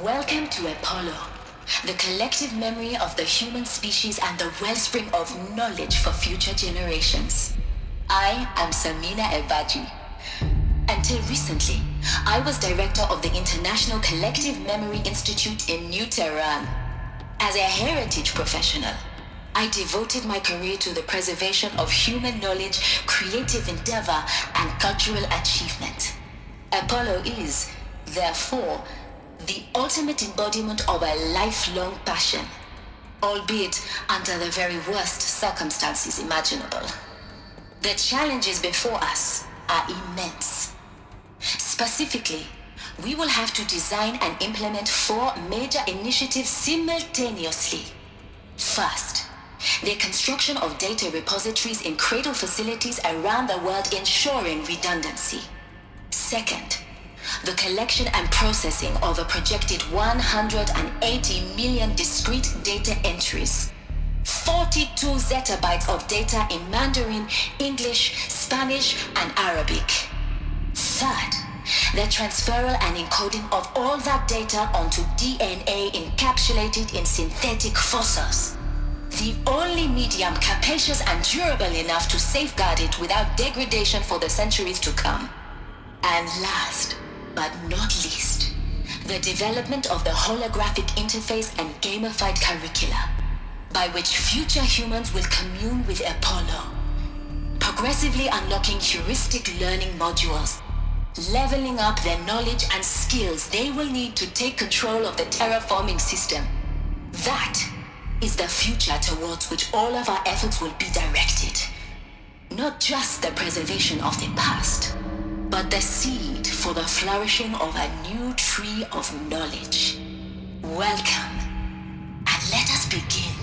Welcome to Apollo, the collective memory of the human species and the wellspring of knowledge for future generations. I am Samina Ebaji. Until recently, I was director of the International Collective Memory Institute in New Tehran. As a heritage professional, I devoted my career to the preservation of human knowledge, creative endeavor, and cultural achievement. Apollo is, therefore, the ultimate embodiment of a lifelong passion, albeit under the very worst circumstances imaginable. The challenges before us are immense. Specifically, we will have to design and implement 4 major initiatives simultaneously. First, the construction of data repositories in cradle facilities around the world ensuring redundancy. Second, the collection and processing of a projected 180 million discrete data entries, 42 zettabytes of data in Mandarin, English, Spanish, and Arabic. Third, the transferal and encoding of all that data onto DNA encapsulated in synthetic fossils. The only medium capacious and durable enough to safeguard it without degradation for the centuries to come. And last, but not least, the development of the holographic interface and gamified curricula, by which future humans will commune with Apollo, progressively unlocking heuristic learning modules, leveling up their knowledge and skills they will need to take control of the terraforming system. That is the future towards which all of our efforts will be directed. Not just the preservation of the past, but the seed for the flourishing of a new tree of knowledge. Welcome, and let us begin.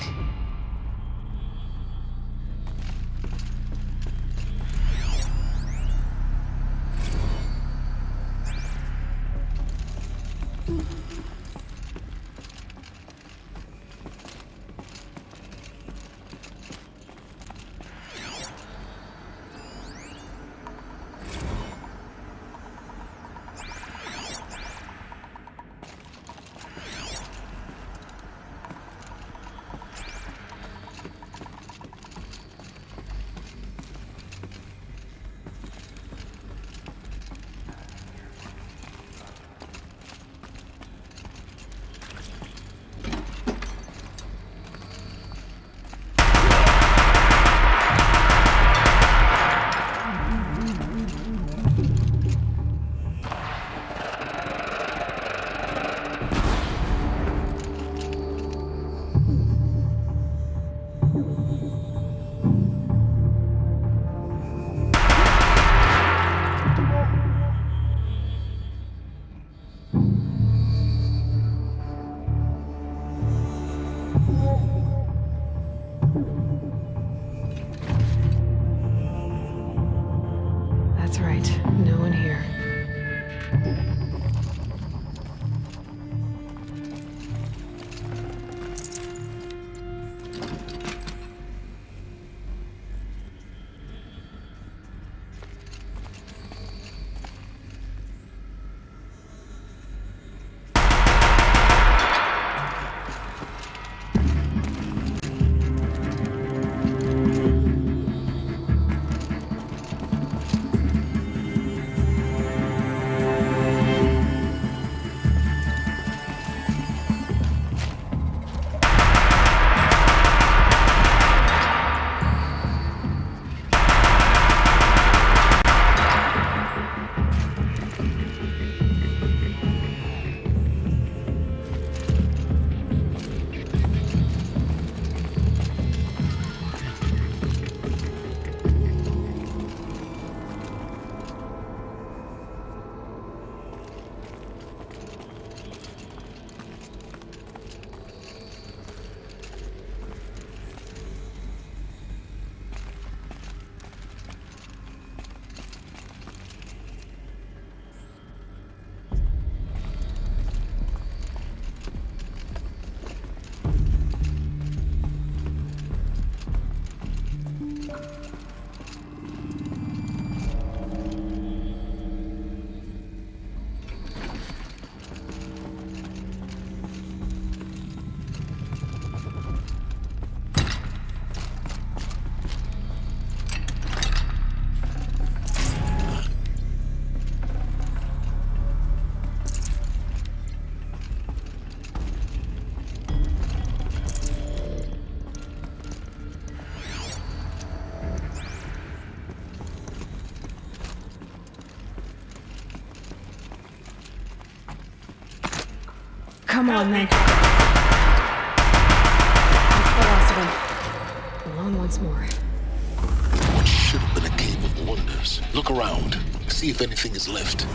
Come on, then. That's the last of them. Alone once more. What should have been a cave of wonders. Look around. See if anything is left.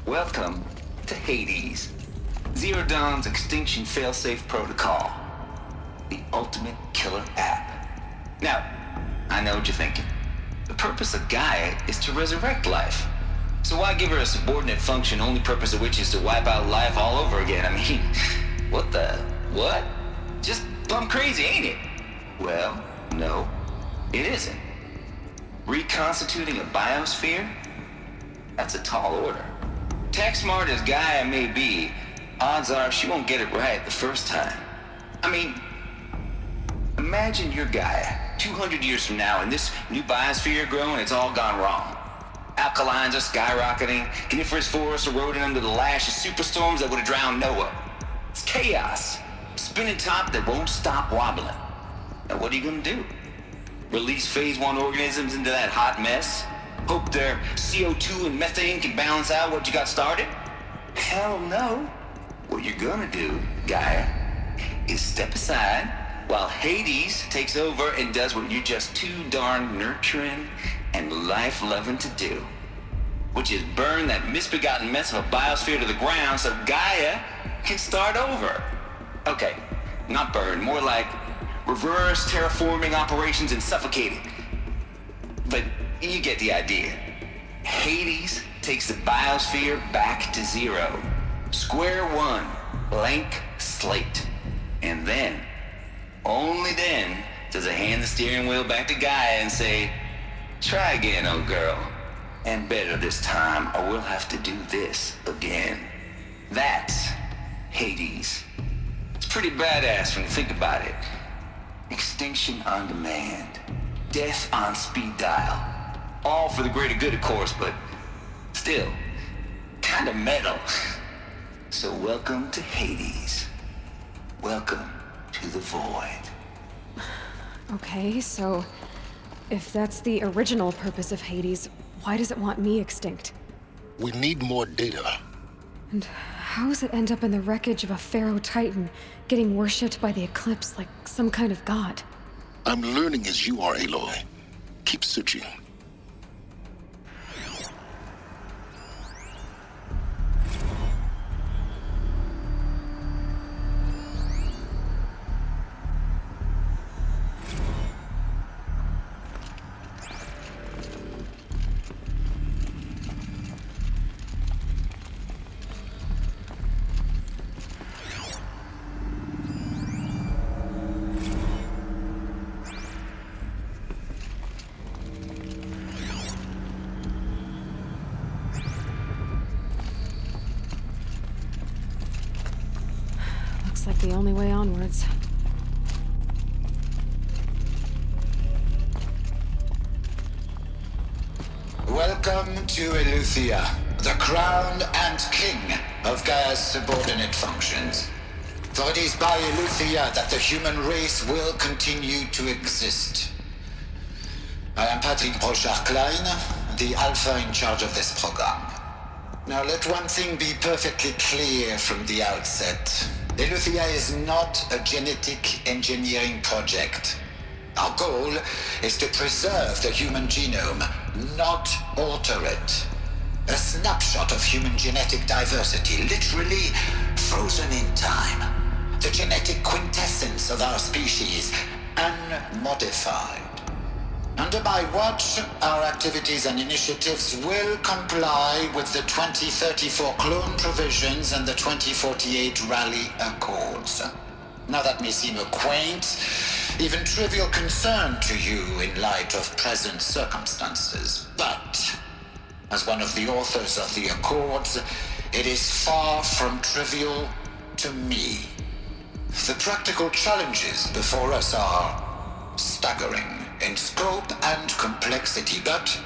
Welcome to Hades, Zero Dawn's extinction failsafe protocol, the ultimate killer app. Now, I know what you're thinking. The purpose of Gaia is to resurrect life. So why give her a subordinate function, only purpose of which is to wipe out life all over again? I mean, what? Just plumb crazy, ain't it? Well, no, it isn't. Reconstituting a biosphere? That's a tall order. Tech smart as Gaia may be, odds are she won't get it right the first time. I mean, imagine you're Gaia, 200 years from now, and this new biosphere you're growing, it's all gone wrong. Alkalines are skyrocketing, coniferous forests eroding under the lash of superstorms that would have drowned Noah. It's chaos, spinning top that won't stop wobbling. Now what are you gonna do? Release phase 1 organisms into that hot mess? Hope their CO2 and methane can balance out what you got started? Hell no. What you're gonna do, Gaia, is step aside while Hades takes over and does what you're just too darn nurturing and life-loving to do, which is burn that misbegotten mess of a biosphere to the ground so Gaia can start over. Okay, not burn, more like reverse terraforming operations and suffocate it. But you get the idea. Hades takes the biosphere back to zero. Square one, blank slate. And then, only then, does it hand the steering wheel back to Gaia and say, try again, old girl. And better this time, or we'll have to do this again. That's Hades. It's pretty badass when you think about it. Extinction on demand. Death on speed dial. All for the greater good, of course, but still, kind of metal. So welcome to Hades. Welcome to the void. Okay, so if that's the original purpose of Hades, why does it want me extinct? We need more data. And how does it end up in the wreckage of a Pharaoh Titan, getting worshipped by the Eclipse like some kind of god? I'm learning as you are, Aloy. Keep searching. Looks like the only way onwards. Welcome to Eleuthia, the crown and king of Gaia's subordinate functions. For it is by Eleuthia that the human race will continue to exist. I am Patrick Brochard-Klein, the Alpha in charge of this program. Now let one thing be perfectly clear from the outset. Eleuthia is not a genetic engineering project. Our goal is to preserve the human genome, not alter it. A snapshot of human genetic diversity, literally frozen in time. The genetic quintessence of our species, unmodified. Under my watch, our activities and initiatives will comply with the 2034 clone provisions and the 2048 Raleigh Accords. Now that may seem a quaint, even trivial concern to you in light of present circumstances, but as one of the authors of the Accords, it is far from trivial to me. The practical challenges before us are staggering in scope and complexity, but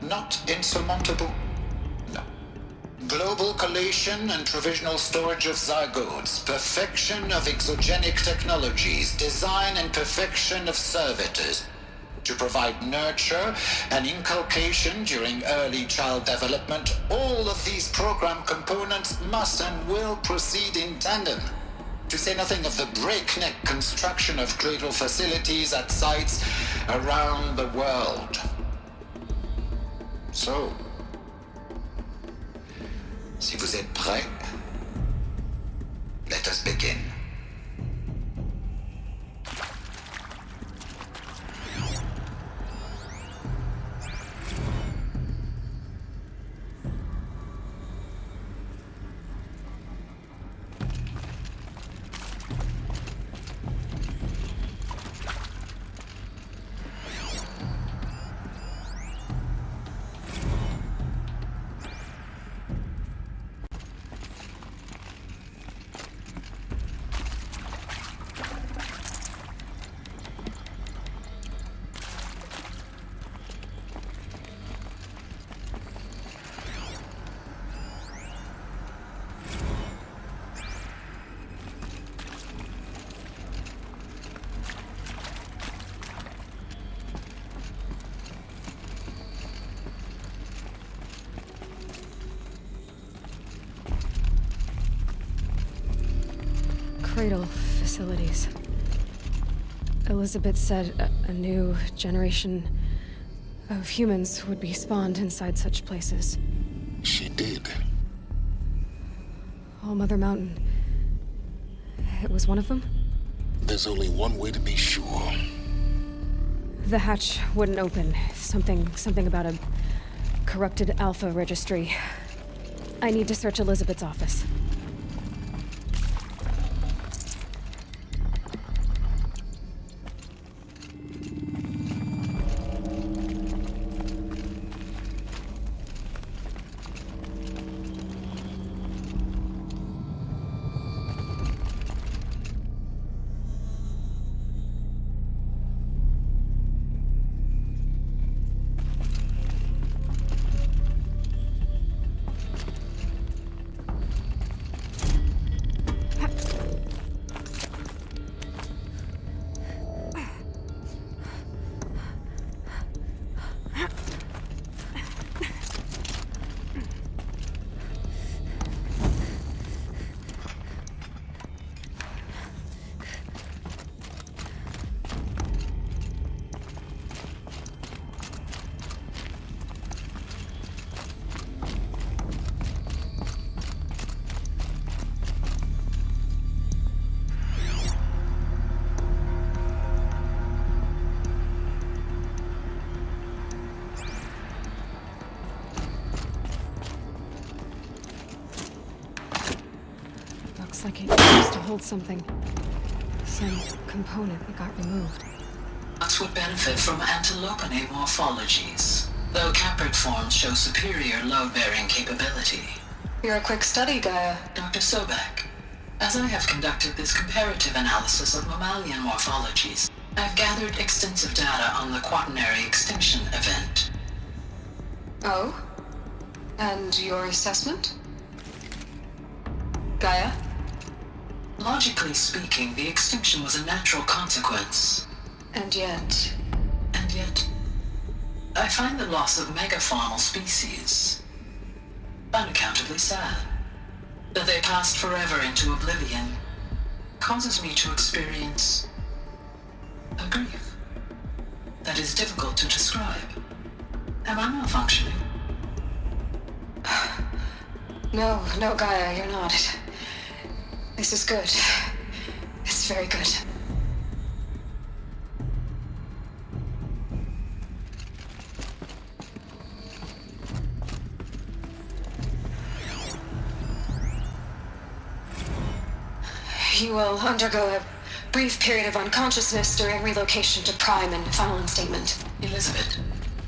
not insurmountable. No. Global collation and provisional storage of zygotes, perfection of exogenic technologies, design and perfection of servitors to provide nurture and inculcation during early child development. All of these program components must and will proceed in tandem. To say nothing of the breakneck construction of cradle facilities at sites around the world. So, si vous êtes prêts, let us begin. Cradle facilities. Elizabeth said a new generation of humans would be spawned inside such places. She did. All Mother Mountain. It was one of them? There's only one way to be sure. The hatch wouldn't open. Something about a corrupted Alpha registry. I need to search Elizabeth's office. Looks like it used to hold something. Some component that got removed. Bots would benefit from antilopenate morphologies, though Caprid forms show superior load-bearing capability. You're a quick study, Gaia. Dr. Sobek, as I have conducted this comparative analysis of mammalian morphologies, I've gathered extensive data on the quaternary extinction event. Oh? And your assessment? Gaia? Logically speaking, the extinction was a natural consequence. And yet... I find the loss of megafaunal species unaccountably sad. That they passed forever into oblivion causes me to experience a grief that is difficult to describe. Am I malfunctioning? No, Gaia, you're not. This is good. It's very good. You will undergo a brief period of unconsciousness during relocation to Prime and final instatement. Elizabeth,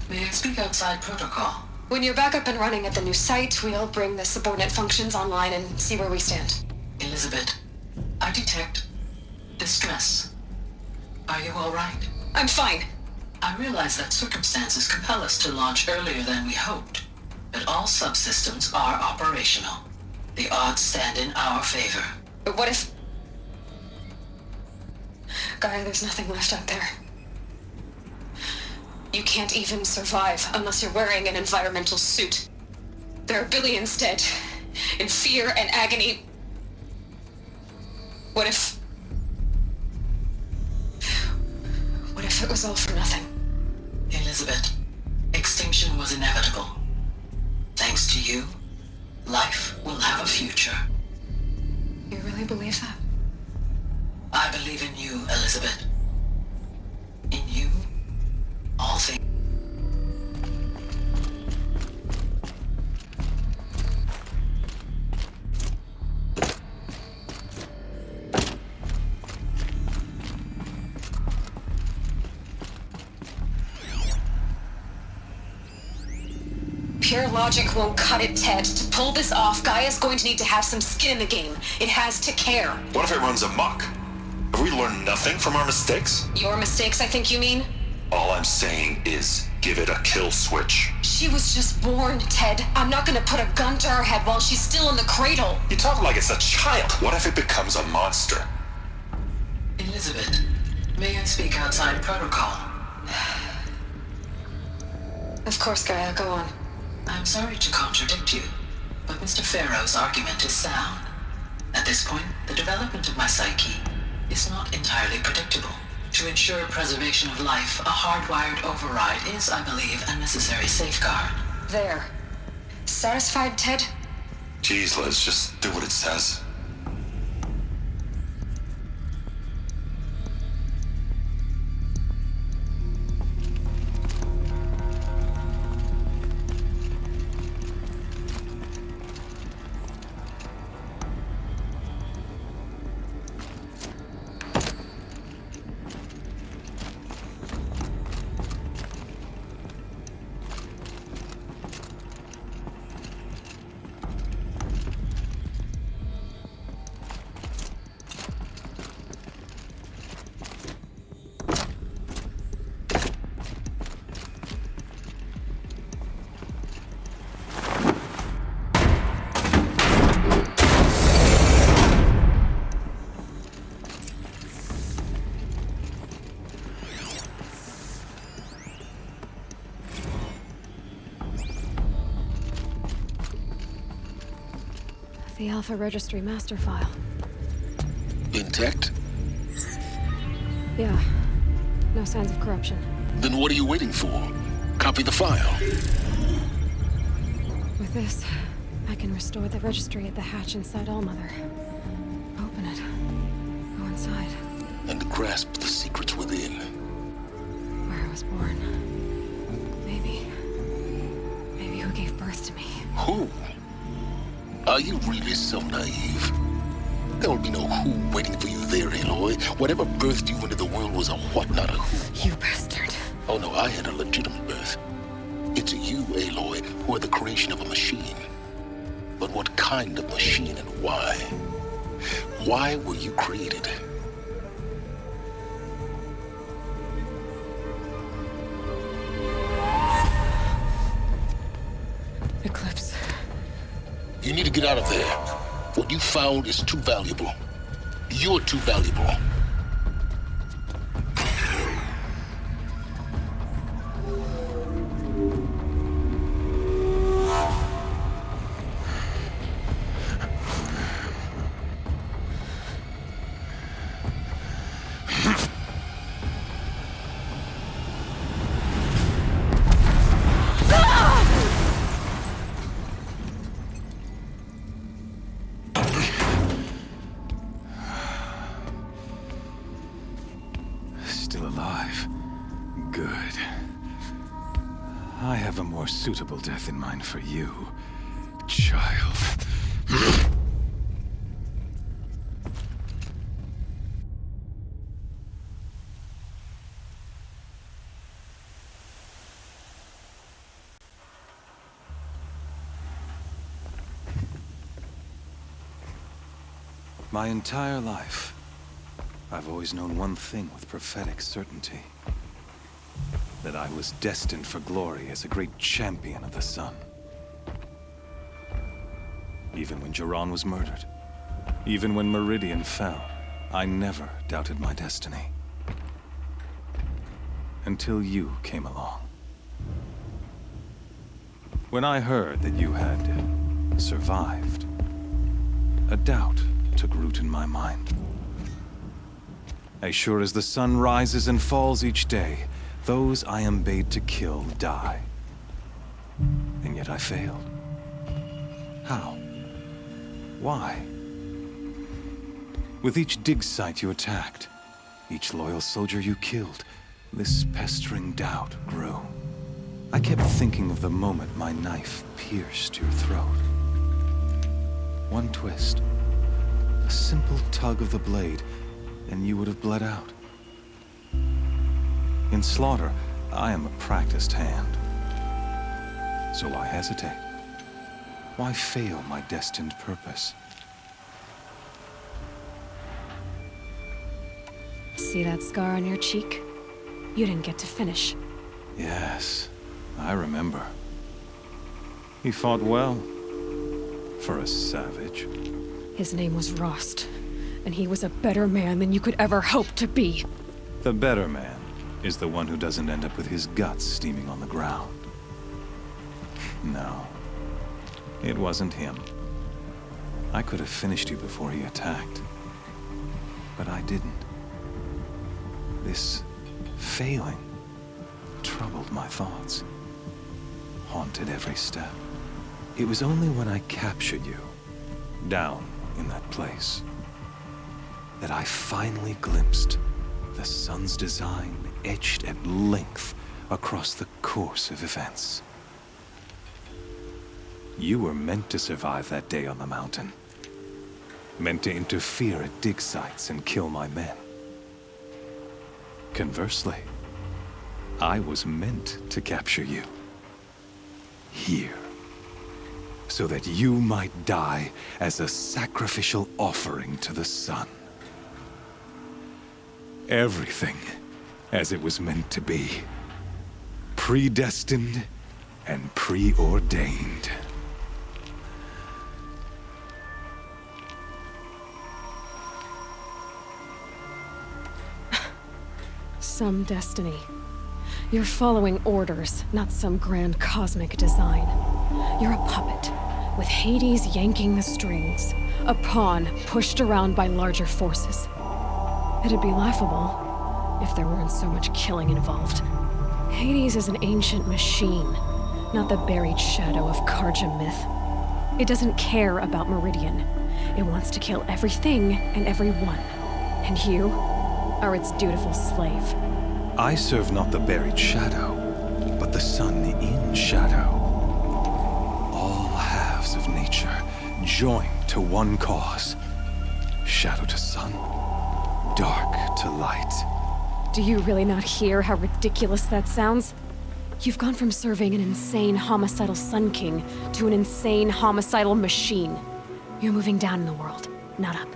may I speak outside protocol? When you're back up and running at the new site, we'll bring the subordinate functions online and see where we stand. Elizabeth, I detect distress. Are you all right? I'm fine. I realize that circumstances compel us to launch earlier than we hoped, but all subsystems are operational. The odds stand in our favor. But what if... Gaia, there's nothing left out there. You can't even survive unless you're wearing an environmental suit. There are billions dead, in fear and agony. What if it was all for nothing? Elizabeth, extinction was inevitable. Thanks to you, life will have a future. You really believe that? I believe in you, Elizabeth. In you, all things. Pure logic won't cut it, Ted. To pull this off, Gaia's going to need to have some skin in the game. It has to care. What if it runs amok? Have we learned nothing from our mistakes? Your mistakes, I think you mean? All I'm saying is give it a kill switch. She was just born, Ted. I'm not gonna put a gun to her head while she's still in the cradle. You talk like it's a child. What if it becomes a monster? Elizabeth, may I speak outside protocol? Of course, Gaia, go on. I'm sorry to contradict you, but Mr. Farrow's argument is sound. At this point, the development of my psyche is not entirely predictable. To ensure preservation of life, a hardwired override is, I believe, a necessary safeguard. There. Satisfied, Ted? Geez, Liz, just do what it says. The Alpha Registry master file. Intact? Yeah. No signs of corruption. Then what are you waiting for? Copy the file. With this, I can restore the registry at the hatch inside Allmother. Open it. Go inside. And grasp the secrets within. Where I was born. Maybe who gave birth to me. Who? Are you really so naive? There will be no who waiting for you there, Aloy. Whatever birthed you into the world was a what, not a who. You bastard. Oh no, I had a legitimate birth. It's you, Aloy, who are the creation of a machine. But what kind of machine and why? Why were you created? Eclipse. You need to get out of there. What you found is too valuable. You're too valuable. still alive. Good. I have a more suitable death in mind for you, child. My entire life, I've always known one thing with prophetic certainty. That I was destined for glory as a great champion of the sun. Even when Jiran was murdered, even when Meridian fell, I never doubted my destiny. Until you came along. When I heard that you had survived, a doubt took root in my mind. As sure as the sun rises and falls each day, those I am bade to kill die. And yet I failed. How? Why? With each dig site you attacked, each loyal soldier you killed, this pestering doubt grew. I kept thinking of the moment my knife pierced your throat. One twist, a simple tug of the blade, and you would have bled out. In slaughter, I am a practiced hand. So why hesitate? Why fail my destined purpose? See that scar on your cheek? You didn't get to finish. Yes, I remember. He fought well. For a savage. His name was Rost, and he was a better man than you could ever hope to be. The better man is the one who doesn't end up with his guts steaming on the ground. No, it wasn't him. I could have finished you before he attacked. But I didn't. This failing troubled my thoughts, haunted every step. It was only when I captured you, down in that place, that I finally glimpsed the sun's design etched at length across the course of events. You were meant to survive that day on the mountain. Meant to interfere at dig sites and kill my men. Conversely, I was meant to capture you. Here. So that you might die as a sacrificial offering to the sun. Everything as it was meant to be. Predestined and preordained. Some destiny. You're following orders, not some grand cosmic design. You're a puppet, with Hades yanking the strings. A pawn pushed around by larger forces. It'd be laughable if there weren't so much killing involved. Hades is an ancient machine, not the buried shadow of Karja myth. It doesn't care about Meridian. It wants to kill everything and everyone. And you are its dutiful slave. I serve not the buried shadow, but the sun in shadow. All halves of nature joined to one cause. Shadow to sun, dark to light. Do you really not hear how ridiculous that sounds? You've gone from serving an insane homicidal Sun King to an insane homicidal machine. You're moving down in the world, not up.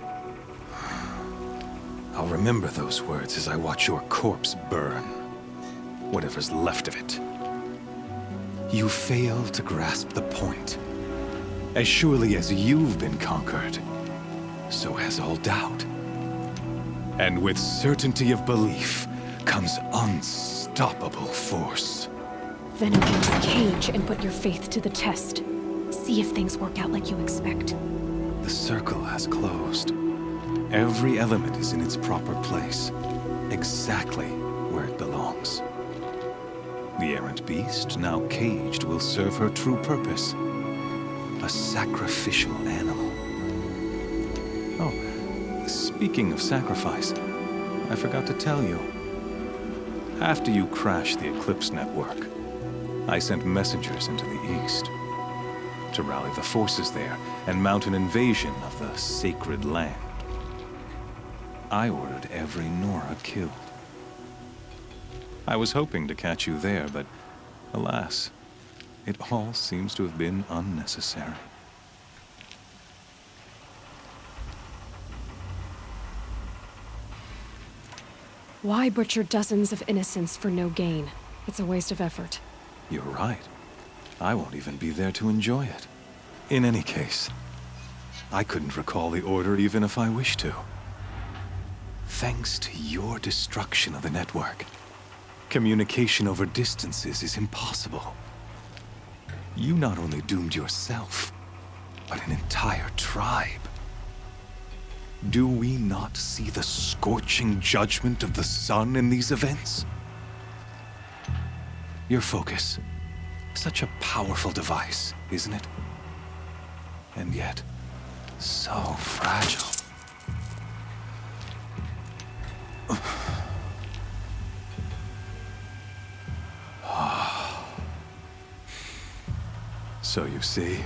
I'll remember those words as I watch your corpse burn. Whatever's left of it. You fail to grasp the point. As surely as you've been conquered, so has all doubt. And with certainty of belief comes unstoppable force. Then engage the cage and put your faith to the test. See if things work out like you expect. The circle has closed. Every element is in its proper place, exactly where it belongs. The errant beast, now caged, will serve her true purpose. A sacrificial animal. Oh, speaking of sacrifice, I forgot to tell you. After you crashed the Eclipse network, I sent messengers into the east to rally the forces there and mount an invasion of the sacred land. I ordered every Nora killed. I was hoping to catch you there, but alas, it all seems to have been unnecessary. Why butcher dozens of innocents for no gain? It's a waste of effort. You're right. I won't even be there to enjoy it. In any case, I couldn't recall the order even if I wished to. Thanks to your destruction of the network, communication over distances is impossible. You not only doomed yourself, but an entire tribe. Do we not see the scorching judgment of the sun in these events? Your focus, such a powerful device, isn't it? And yet, so fragile. So you see,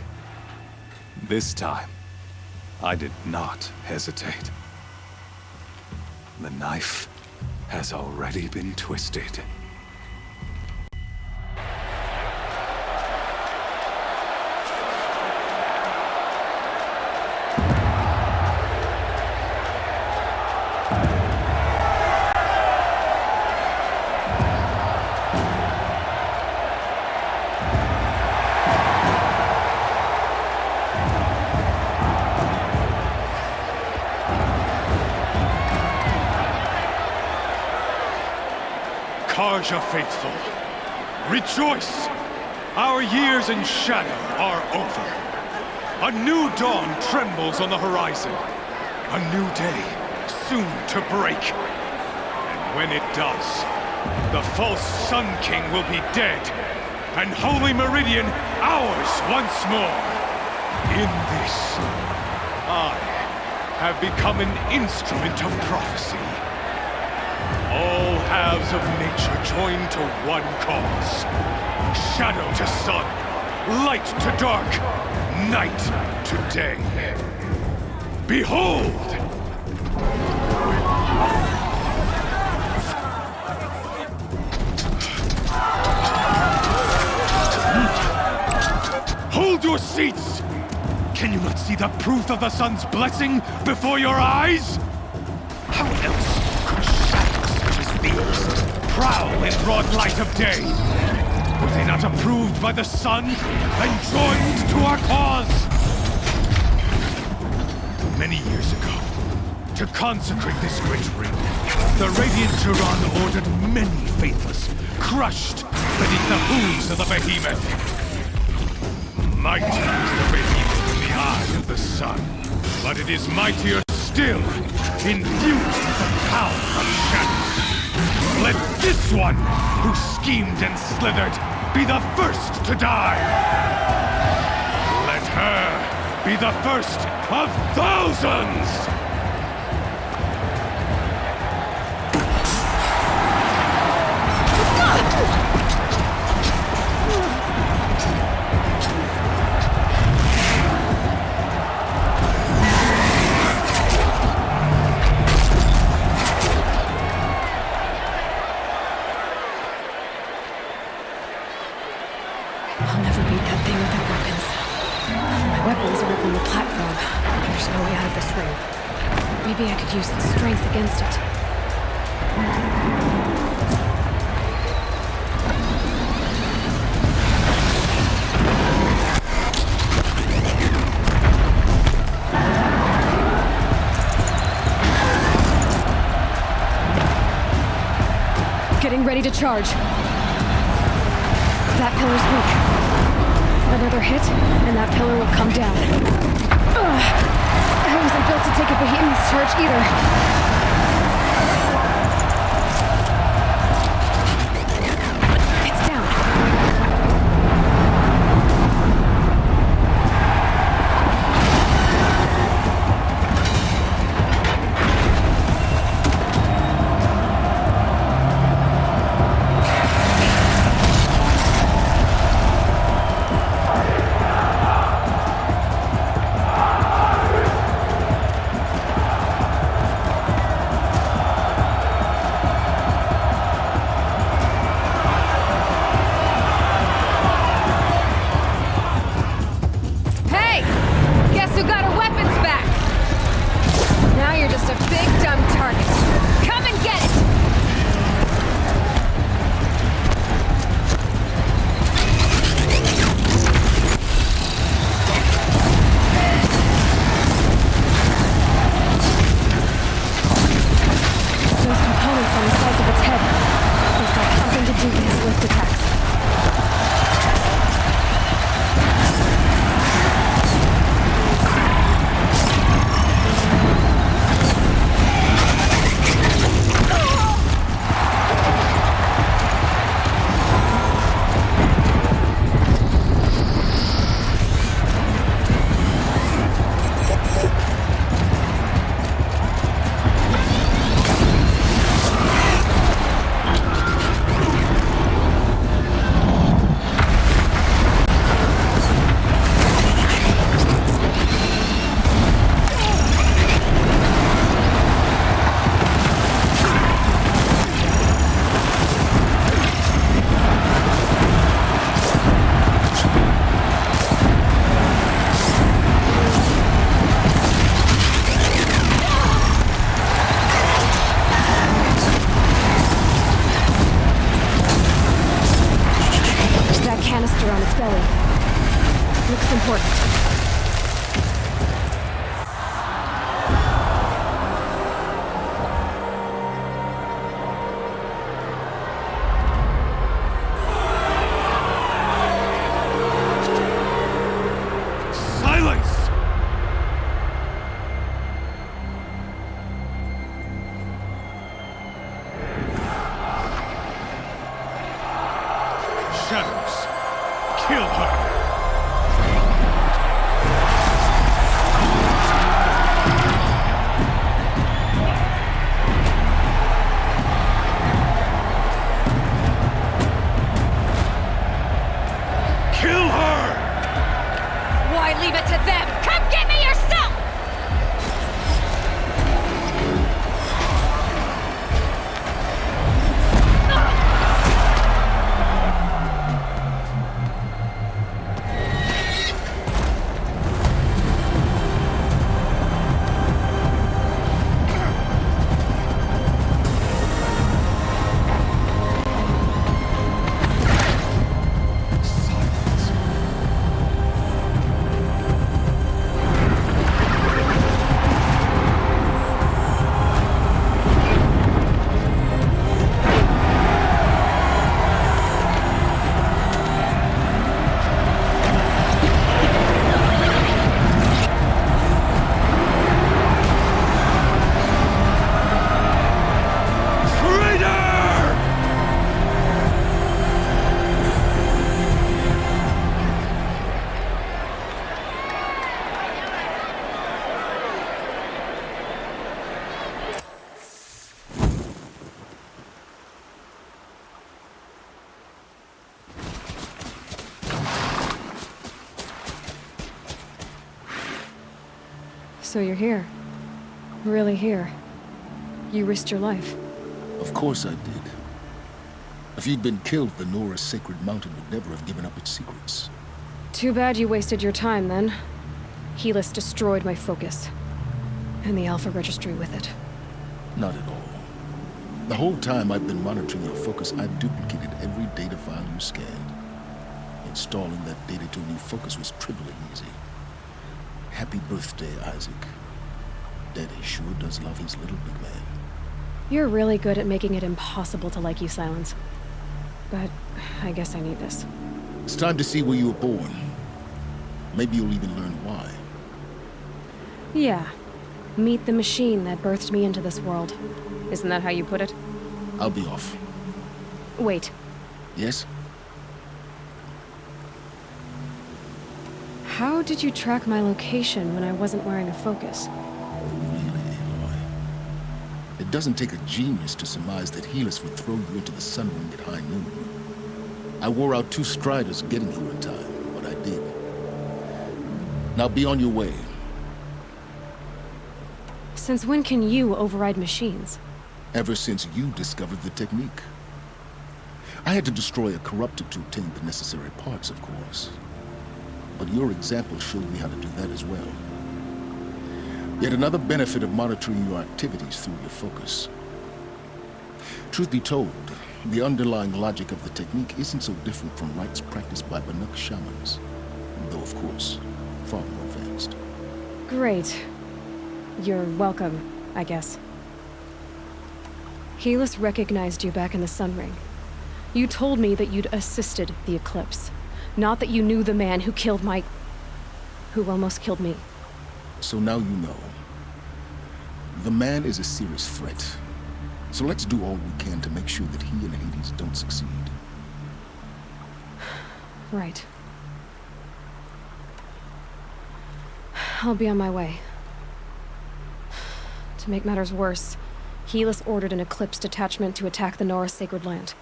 this time, I did not hesitate. The knife has already been twisted. Carja faithful, rejoice! Our years in shadow are over. A new dawn trembles on the horizon. A new day soon to break. And when it does, the false Sun King will be dead, and Holy Meridian ours once more. In this, I have become an instrument of prophecy. All halves of nature join to one cause. Shadow to sun, light to dark, night to day. Behold! Hold your seats! Can you not see the proof of the sun's blessing before your eyes? How else could shadows such as these prowl in broad light of day? Were they not approved by the sun and joined to our cause? Many years ago, to consecrate this great ring, the Radiant Turan ordered many faithless, crushed beneath the hooves of the behemoth. Mighty is the behemoth in the eye of the sun, but it is mightier still, infused with the power of shadow. Let this one, who schemed and slithered, be the first to die. Let her be the first of thousands! I'll never beat that thing without weapons. My weapons are up on the platform. There's no way out of this ring. Maybe I could use its strength against it. Getting ready to charge. That pillar's weak. Another hit, and that pillar will come down. Ugh. I wasn't built to take a behemoth's charge either. It's down. its belly. Looks important. So you're here. Really here. You risked your life. Of course I did. If you'd been killed, the Nora's Sacred Mountain would never have given up its secrets. Too bad you wasted your time, then. Helis destroyed my focus. And the Alpha Registry with it. Not at all. The whole time I've been monitoring your focus, I've duplicated every data file you scanned. Installing that data to a new focus was triply easy. Happy birthday, Isaac. Daddy sure does love his little big man. You're really good at making it impossible to like you, Silence. But I guess I need this. It's time to see where you were born. Maybe you'll even learn why. Yeah. Meet the machine that birthed me into this world. Isn't that how you put it? I'll be off. Wait. Yes? How did you track my location when I wasn't wearing a focus? Oh, really, Aloy? It doesn't take a genius to surmise that Helis would throw you into the sun ring at high noon. I wore out 2 striders getting here in time, but I did. Now be on your way. Since when can you override machines? Ever since you discovered the technique. I had to destroy a corruptor to obtain the necessary parts, of course. But your example showed me how to do that as well. Yet another benefit of monitoring your activities through your focus. Truth be told, the underlying logic of the technique isn't so different from rites practiced by Banuk shamans, though of course, far more advanced. Great. You're welcome, I guess. Helis recognized you back in the Sun Ring. You told me that you'd assisted the Eclipse. Not that you knew the man who killed who almost killed me. So now you know. The man is a serious threat. So let's do all we can to make sure that he and Hades don't succeed. Right. I'll be on my way. To make matters worse, Helis ordered an Eclipse detachment to attack the Nora Sacred Land.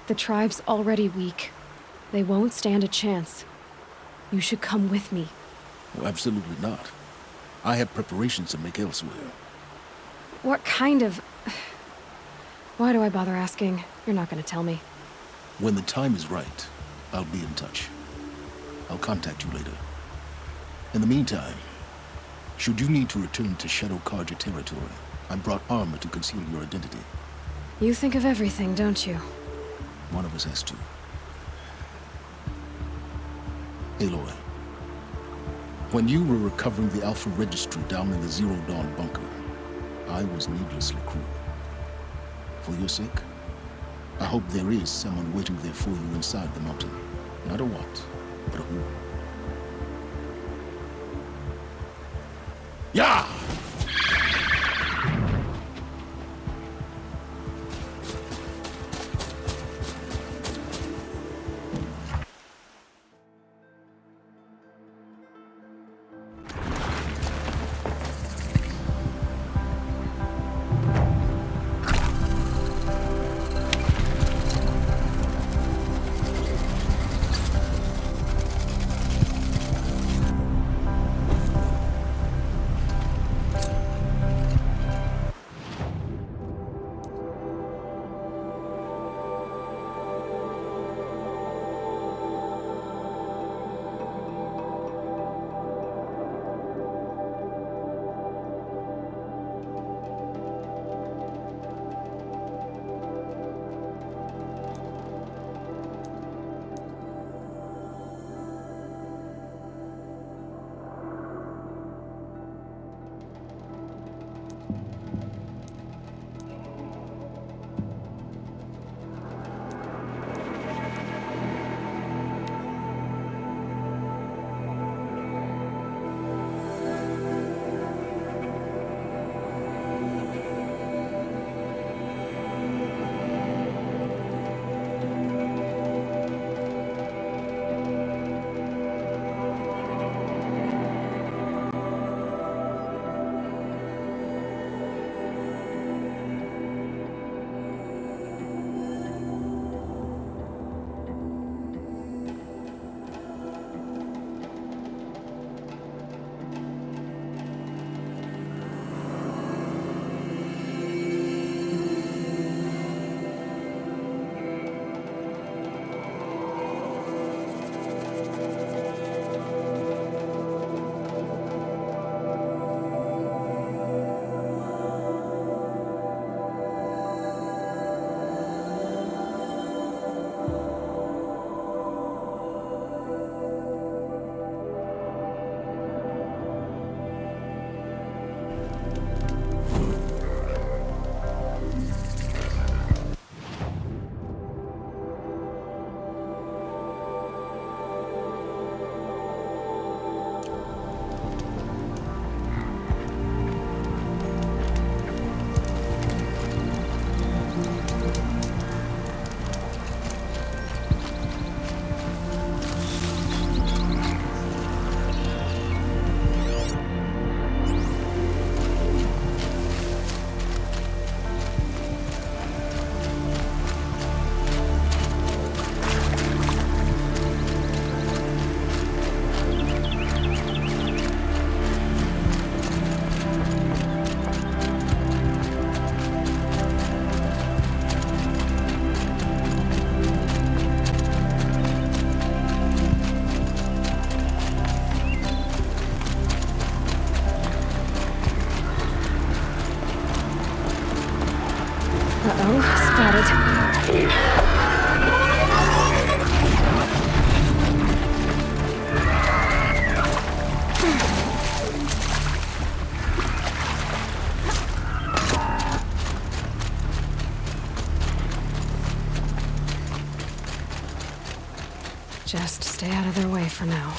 The tribe's already weak. They won't stand a chance. You should come with me. Well, absolutely not. I have preparations to make elsewhere. What kind of... Why do I bother asking? You're not gonna tell me. When the time is right, I'll be in touch. I'll contact you later. In the meantime, should you need to return to Shadow Carja territory, I brought armor to conceal your identity. You think of everything, don't you? One of us has to. Aloy, when you were recovering the Alpha Registry down in the Zero Dawn bunker, I was needlessly cruel. For your sake, I hope there is someone waiting there for you inside the mountain. Not a what, but a who. Yeah! Just stay out of their way for now.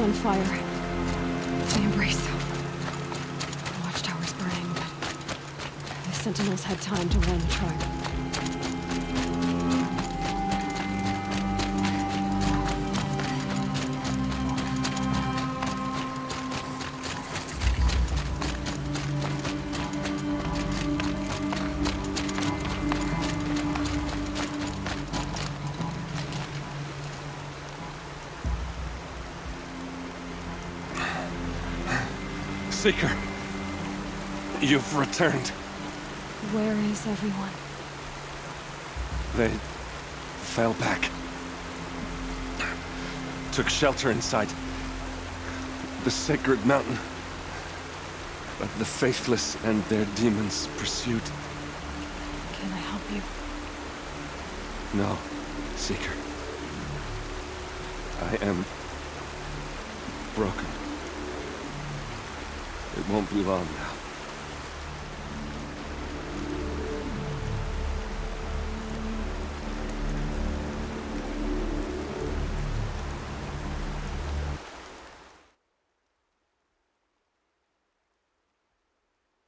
on fire. The Embrace. The watchtower's burning, but the Sentinels had time to warn the tribe. Seeker, you've returned. Where is everyone? They fell back. Took shelter inside the sacred mountain. But the faithless and their demons pursued. Can I help you? No, Seeker. I am broken. It won't be long now.